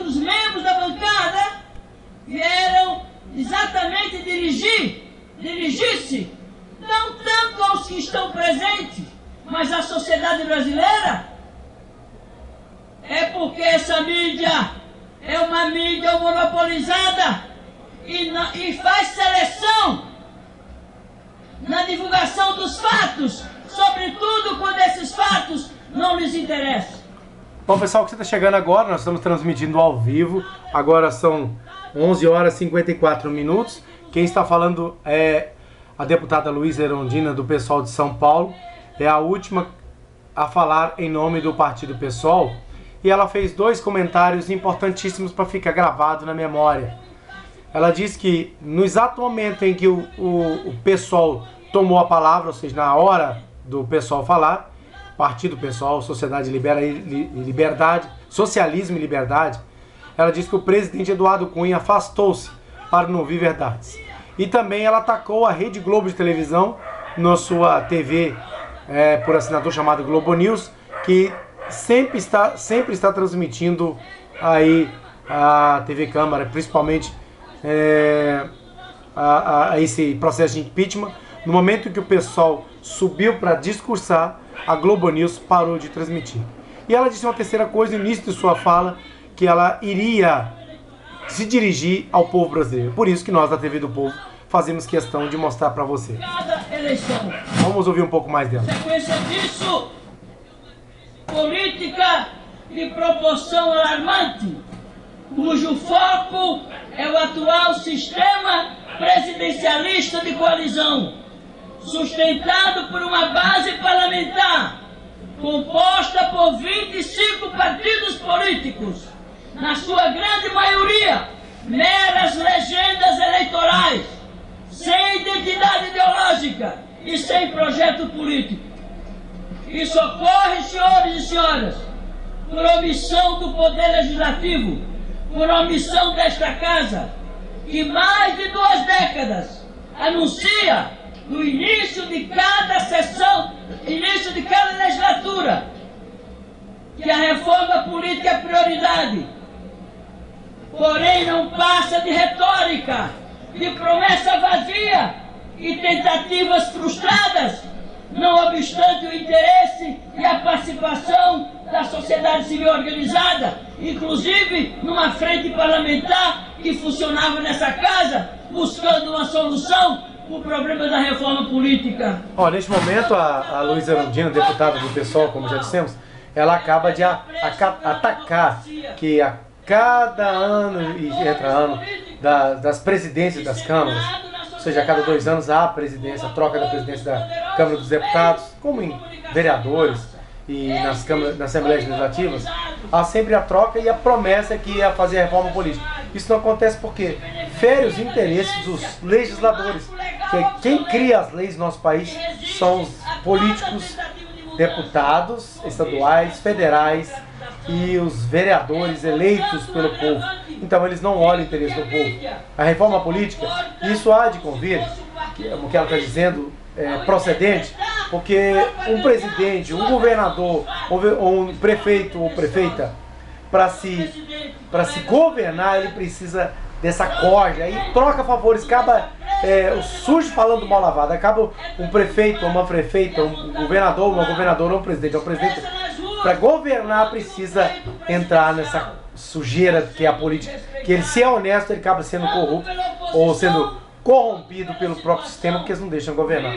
outros membros da bancada vieram exatamente dirigir-se não tanto aos que estão presentes, mas à sociedade brasileira. É porque essa mídia é uma mídia monopolizada e faz seleção na divulgação dos fatos, sobretudo quando esses fatos não lhes interessam. Bom, pessoal, que você está chegando agora, nós estamos transmitindo ao vivo. Agora são 11 horas e 54 minutos. Quem está falando é a deputada Luísa Erundina, do PSOL de São Paulo. É a última a falar em nome do Partido PSOL. E ela fez dois comentários importantíssimos para ficar gravado na memória. Ela disse que no exato momento em que o PSOL tomou a palavra, ou seja, na hora do PSOL falar, Partido PSOL, Sociedade Liberdade, Socialismo e Liberdade, ela disse que o presidente Eduardo Cunha afastou-se para não ouvir verdades. E também ela atacou a Rede Globo de televisão na sua TV por assinatura chamada Globo News, que sempre está transmitindo aí a TV Câmara, principalmente a esse processo de impeachment. No momento em que o PSOL subiu para discursar, a Globo News parou de transmitir. E ela disse uma terceira coisa no início de sua fala, que ela iria se dirigir ao povo brasileiro. Por isso que nós da TV do Povo fazemos questão de mostrar para você. Cada eleição. Vamos ouvir um pouco mais dela. Sequência disso, política de proporção alarmante, cujo foco é o atual sistema presidencialista de coalizão, sustentado por uma base parlamentar composta por 25 partidos políticos, na sua grande maioria meras legendas eleitorais, sem identidade ideológica e sem projeto político. Isso ocorre, senhores e senhoras, por omissão do Poder Legislativo, por omissão desta Casa, que mais de 2 décadas anuncia no início de cada sessão, início de cada legislatura, que a reforma política é prioridade. Porém, não passa de retórica, de promessa vazia e tentativas frustradas, não obstante o interesse e a participação da sociedade civil organizada, inclusive numa frente parlamentar que funcionava nessa casa, buscando uma solução o problema da reforma política. Neste momento, a Luísa Erundina, deputada do PSOL, como já dissemos, ela acaba de atacar que a cada ano e entra ano das presidências das câmaras, ou seja, a cada 2 anos há a presidência, a troca da presidência da Câmara dos Deputados, como em vereadores e nas Assembleias Legislativas, há sempre a troca e a promessa que ia fazer a reforma política. Isso não acontece porque fere os interesses dos legisladores, que quem cria as leis no nosso país são os políticos, deputados estaduais, federais e os vereadores eleitos pelo povo. Então eles não olham o interesse do povo. A reforma política, isso há de convir, o que ela está dizendo é procedente, porque um presidente, um governador, ou um prefeito ou prefeita, para se governar, ele precisa dessa corja, aí troca favores, acaba o sujo falando mal lavado, acaba um prefeito, uma prefeita, um governador, uma governadora, um presidente, para governar precisa entrar nessa sujeira que é a política, que ele, se é honesto, ele acaba sendo corrupto ou sendo corrompido pelo próprio sistema, porque eles não deixam governar.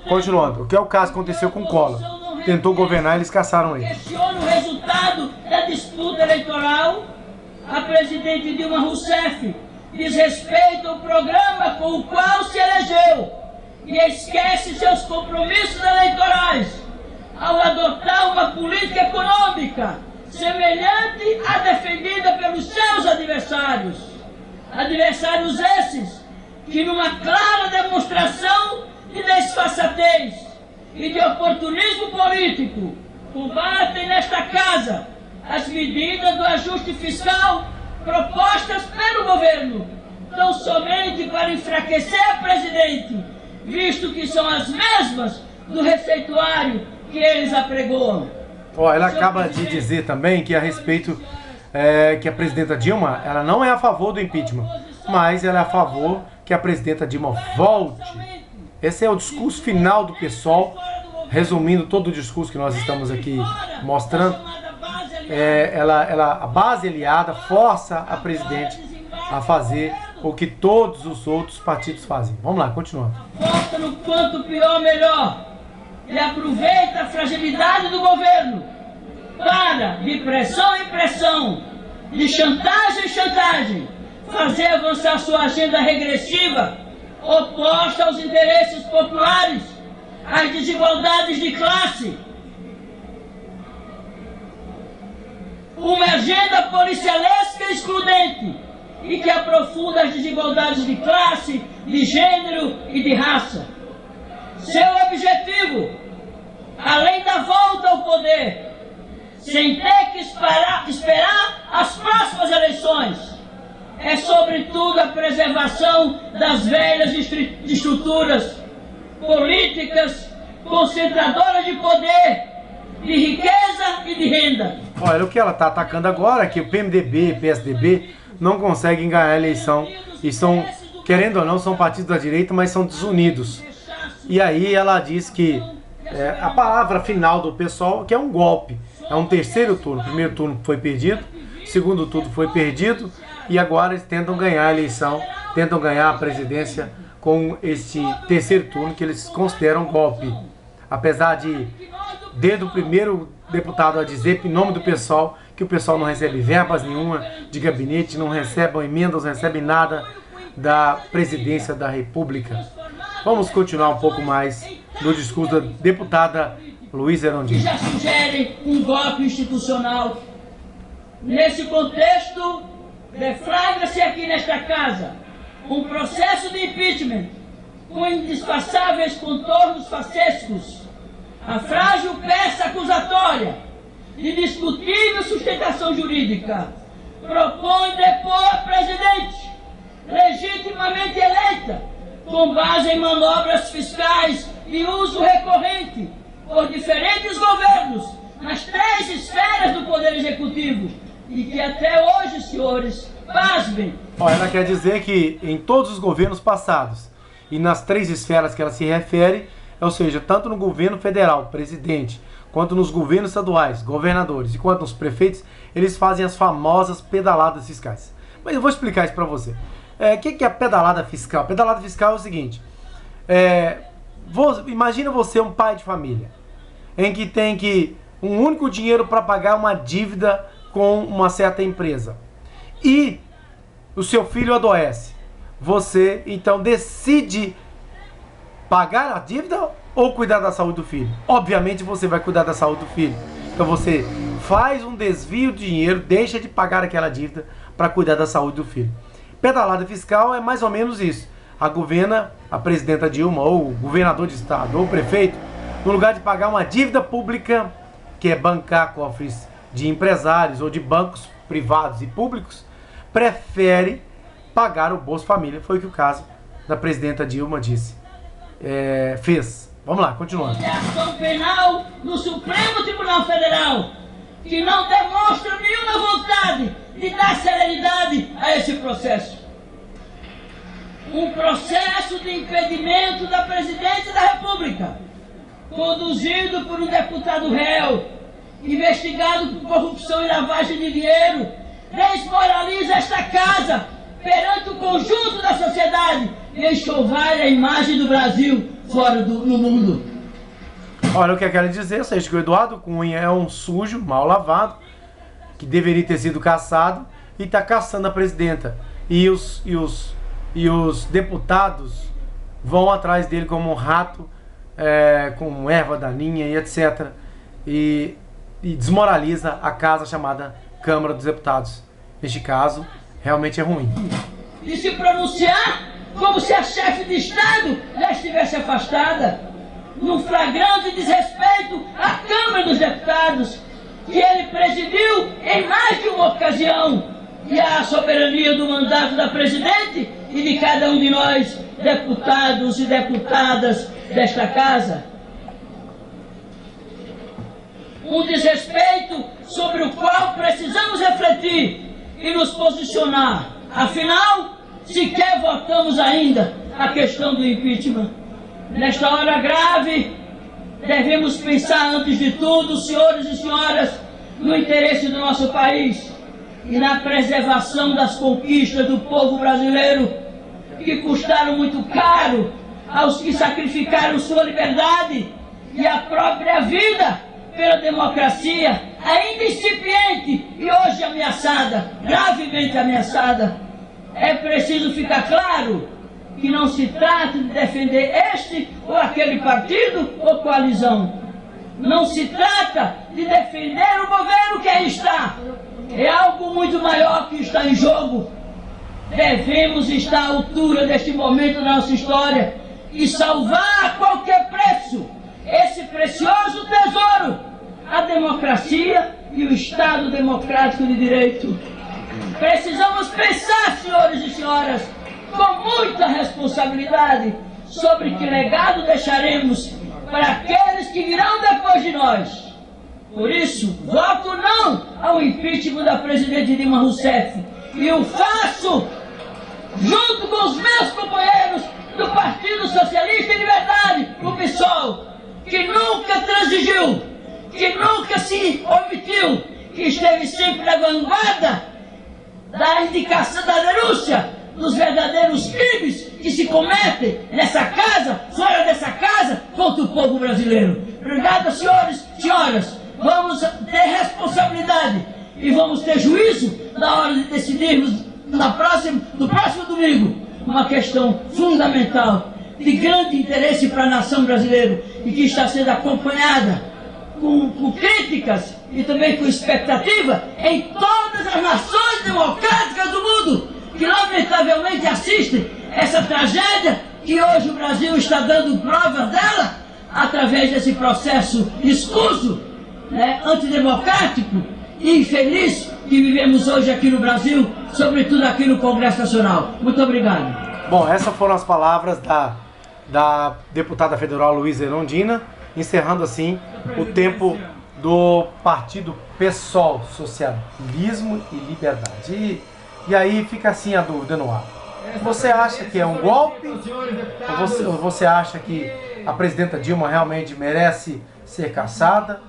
Continuando, o que é o caso que aconteceu com o Collor, tentou governar e eles caçaram ele. Questiona o resultado da disputa eleitoral. A presidente Dilma Rousseff desrespeita o programa com o qual se elegeu e esquece seus compromissos eleitorais ao adotar uma política econômica semelhante à defendida pelos seus adversários. Adversários esses que, numa clara demonstração de desfaçatez e de oportunismo político, combatem nesta casa as medidas do ajuste fiscal propostas pelo governo, tão somente para enfraquecer a presidente, visto que são as mesmas do receituário que eles apregoam. Ela acaba de dizer também que a respeito que a presidenta Dilma, ela não é a favor do impeachment, mas ela é a favor que a presidenta Dilma volte. Esse é o discurso final do PSOL, resumindo todo o discurso que nós estamos aqui mostrando. A base aliada força a presidente a fazer o que todos os outros partidos fazem. Vamos lá, continuando. Vota no quanto pior, melhor. E aproveita a fragilidade do governo para, de pressão em pressão, de chantagem em chantagem, fazer avançar sua agenda regressiva, oposta aos interesses populares, às desigualdades de classe. Uma agenda policialesca excludente e que aprofunda as desigualdades de classe, de gênero e de raça. Seu objetivo, além da volta ao poder, sem ter que esperar as próximas eleições, é sobretudo a preservação das velhas estruturas políticas concentradoras de poder, de riqueza e de renda. Olha, o que ela está atacando agora é que o PMDB e PSDB não conseguem ganhar a eleição e são, querendo ou não, são partidos da direita, mas são desunidos. E aí ela diz que a palavra final do PSOL que é um golpe, é um terceiro turno. O primeiro turno foi perdido, o segundo turno foi perdido e agora eles tentam ganhar a eleição, tentam ganhar a presidência com esse terceiro turno que eles consideram golpe. Apesar de, desde o primeiro deputado a dizer em nome do PSOL que o PSOL não recebe verbas nenhuma de gabinete, não recebe emendas, não recebe nada da presidência da República. Vamos continuar um pouco mais no discurso da deputada Luísa Erundina. Já sugere um golpe institucional. Nesse contexto, deflagra-se aqui nesta casa um processo de impeachment com indispensáveis contornos facescos, a frágil peça acusatória de discutível sustentação jurídica propõe depor a presidente legitimamente eleita com base em manobras fiscais de uso recorrente por diferentes governos nas 3 esferas do Poder Executivo e que até hoje, senhores, pasmem. Ela quer dizer que em todos os governos passados e nas 3 esferas que ela se refere, ou seja, tanto no governo federal, presidente, quanto nos governos estaduais, governadores, e quanto nos prefeitos, eles fazem as famosas pedaladas fiscais. Mas eu vou explicar isso para você. O que é a pedalada fiscal? Pedalada fiscal é o seguinte, imagina você um pai de família, em que tem um único dinheiro para pagar uma dívida com uma certa empresa, e o seu filho adoece. Você, então, decide pagar a dívida ou cuidar da saúde do filho? Obviamente você vai cuidar da saúde do filho. Então você faz um desvio de dinheiro, deixa de pagar aquela dívida para cuidar da saúde do filho. Pedalada fiscal é mais ou menos isso. A presidenta Dilma, ou o governador de estado, ou o prefeito, no lugar de pagar uma dívida pública, que é bancar cofres de empresários ou de bancos privados e públicos, prefere pagar o Bolsa Família. Foi o que o caso da presidenta Dilma fez. Vamos lá, continuando. A ação penal no Supremo Tribunal Federal, que não demonstra nenhuma vontade de dar celeridade a esse processo. Um processo de impedimento da presidência da República, conduzido por um deputado réu, investigado por corrupção e lavagem de dinheiro, desmoraliza esta casa perante o conjunto da sociedade e enxovalha a imagem do Brasil fora no mundo. Olha o que eu quero dizer, ou seja, que o Eduardo Cunha é um sujo, mal lavado, que deveria ter sido caçado e está caçando a presidenta. E os deputados vão atrás dele como um rato, com erva daninha e etc. E desmoraliza a casa chamada Câmara dos Deputados. Neste caso, realmente é ruim. E se pronunciar como se a chefe de Estado já estivesse afastada, num flagrante desrespeito à Câmara dos Deputados, que ele presidiu em mais de uma ocasião, e à soberania do mandato da Presidente e de cada um de nós, deputados e deputadas desta casa. Um desrespeito sobre o qual precisamos refletir e nos posicionar. Afinal, sequer votamos ainda a questão do impeachment. Nesta hora grave, devemos pensar antes de tudo, senhores e senhoras, no interesse do nosso país e na preservação das conquistas do povo brasileiro, que custaram muito caro aos que sacrificaram sua liberdade e a própria vida pela democracia, ainda incipiente e hoje ameaçada, gravemente ameaçada. É preciso ficar claro que não se trata de defender este ou aquele partido ou coalizão. Não se trata de defender o governo que aí está. É algo muito maior que está em jogo. Devemos estar à altura deste momento da nossa história e salvar a qualquer preço esse precioso tesouro, a democracia e o Estado democrático de direito. Precisamos pensar, senhores e senhoras, com muita responsabilidade sobre que legado deixaremos para aqueles que virão depois de nós. Por isso, voto não ao impeachment da presidente Dilma Rousseff e o faço junto com os meus companheiros do Partido Socialista e Liberdade, o PSOL, que nunca transigiu, que nunca se omitiu, que esteve sempre na vanguarda da indicação, da denúncia dos verdadeiros crimes que se cometem nessa casa, fora dessa casa, contra o povo brasileiro. Obrigado, senhores e senhoras. Vamos ter responsabilidade e vamos ter juízo na hora de decidirmos no próximo domingo uma questão fundamental, de grande interesse para a nação brasileira e que está sendo acompanhada com críticas e também com expectativa em todas as nações democráticas do mundo que lamentavelmente assistem essa tragédia que hoje o Brasil está dando provas dela através desse processo escuso, antidemocrático e infeliz que vivemos hoje aqui no Brasil, sobretudo aqui no Congresso Nacional. Muito obrigado. Bom, essas foram as palavras da deputada federal Luísa Erundina, encerrando assim o tempo do partido PSOL, Socialismo e Liberdade. E aí fica assim a dúvida no ar. Você acha que é um golpe? Ou você acha que a presidenta Dilma realmente merece ser caçada?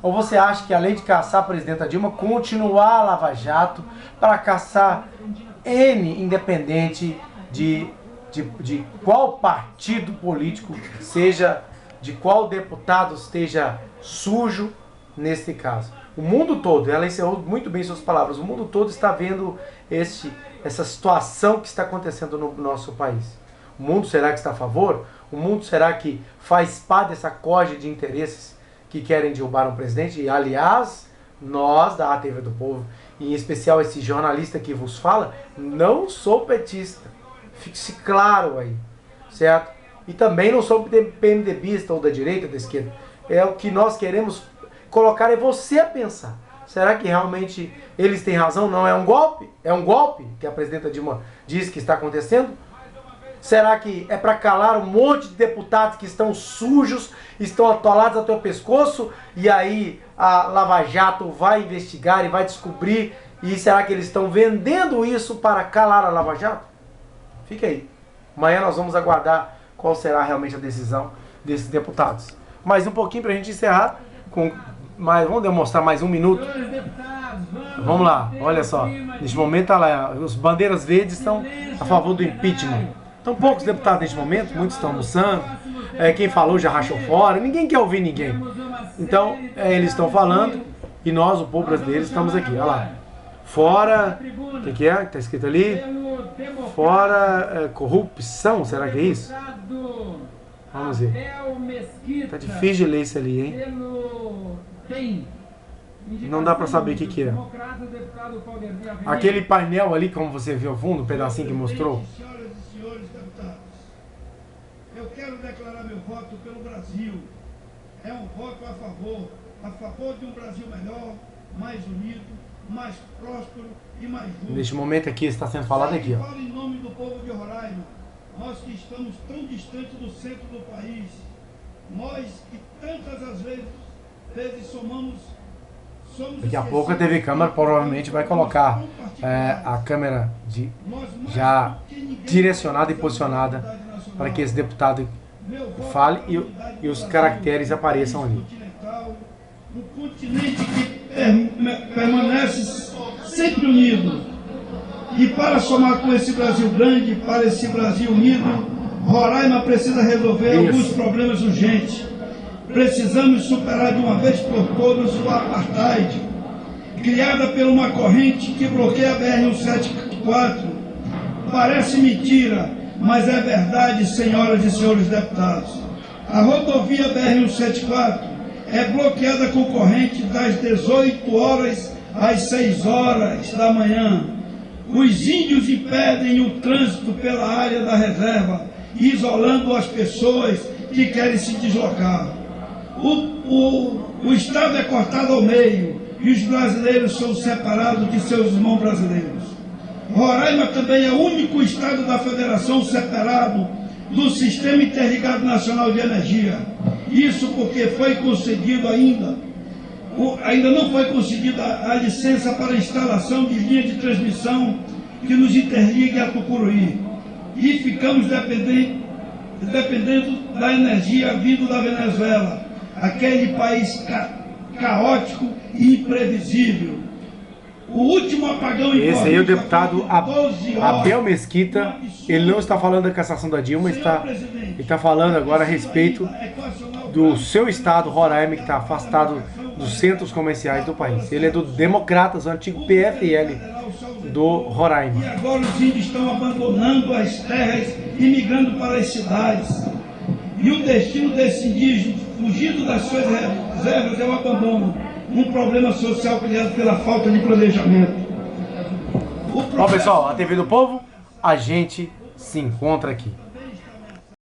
Ou você acha que, além de caçar a presidenta Dilma, continuar a Lava Jato para caçar N, independente de qual partido político seja, de qual deputado esteja sujo nesse caso? O mundo todo, ela encerrou muito bem suas palavras, o mundo todo está vendo essa situação que está acontecendo no nosso país. O mundo será que está a favor? O mundo será que faz parte dessa corja de interesses que querem derrubar um presidente? E, aliás, nós da ATV do Povo, em especial esse jornalista que vos fala, não sou petista. Fique-se claro aí, certo? E também não sou PMDBista ou da direita ou da esquerda. É o que nós queremos colocar é você a pensar. Será que realmente eles têm razão? Não é um golpe? É um golpe que a presidenta Dilma diz que está acontecendo? Será que é para calar um monte de deputados que estão sujos, estão atolados até o pescoço, e aí a Lava Jato vai investigar e vai descobrir, e será que eles estão vendendo isso para calar a Lava Jato? Fica aí. Amanhã nós vamos aguardar qual será realmente a decisão desses deputados. Mais um pouquinho para a gente encerrar, vamos demonstrar mais um minuto. Vamos lá, olha só. Neste momento, os bandeiras verdes estão a favor do impeachment. Estão poucos deputados neste momento, muitos estão almoçando. Quem falou já rachou fora, ninguém quer ouvir ninguém. Então, eles estão falando e nós, o povo brasileiro, estamos aqui. Olha lá. Fora, o que é? Está escrito ali? Fora corrupção, será que é isso? Vamos ver. Tá difícil de ler isso ali, hein? Não dá para saber o que é. Aquele painel ali, como você viu ao fundo, o pedacinho que mostrou. Senhores deputados, eu quero declarar meu voto pelo Brasil. É um voto a favor de um Brasil melhor, mais unido, mais próspero e mais justo. Neste momento aqui está sendo falado aqui, ó. Falo em nome do povo de Roraima, nós que estamos tão distantes do centro do país, nós que tantas as vezes Daqui a pouco a TV Câmara provavelmente vai colocar a câmera já direcionada e posicionada para que esse deputado fale e os caracteres apareçam ali. Um continente que permanece sempre unido. E para somar com esse Brasil grande, para esse Brasil unido, Roraima precisa resolver alguns problemas urgentes. Precisamos superar de uma vez por todas o apartheid, criada por uma corrente que bloqueia a BR-174. Parece mentira, mas é verdade, senhoras e senhores deputados. A rodovia BR-174 é bloqueada com corrente das 18 horas às 6 horas da manhã. Os índios impedem o trânsito pela área da reserva, isolando as pessoas que querem se deslocar. O Estado é cortado ao meio e os brasileiros são separados de seus irmãos brasileiros. Roraima também é o único Estado da Federação separado do Sistema Interligado Nacional de Energia. Isso porque foi concedido ainda não foi concedida a licença para a instalação de linha de transmissão que nos interligue a Tucuruí. E ficamos dependendo da energia vindo da Venezuela, aquele país caótico e imprevisível. O último apagão... Esse aí é o deputado Abel Mesquita. Ele não está falando da cassação da Dilma, ele está falando agora a respeito do seu estado, Roraima, que está afastado dos centros comerciais do país. Ele é do Democratas, o antigo PFL do Roraima. E agora os índios estão abandonando as terras e migrando para as cidades. E o destino desse indígena, fugindo das suas reservas, é o abandono. Um problema social criado pela falta de planejamento. Bom, pessoal, a TV do Povo, a gente se encontra aqui.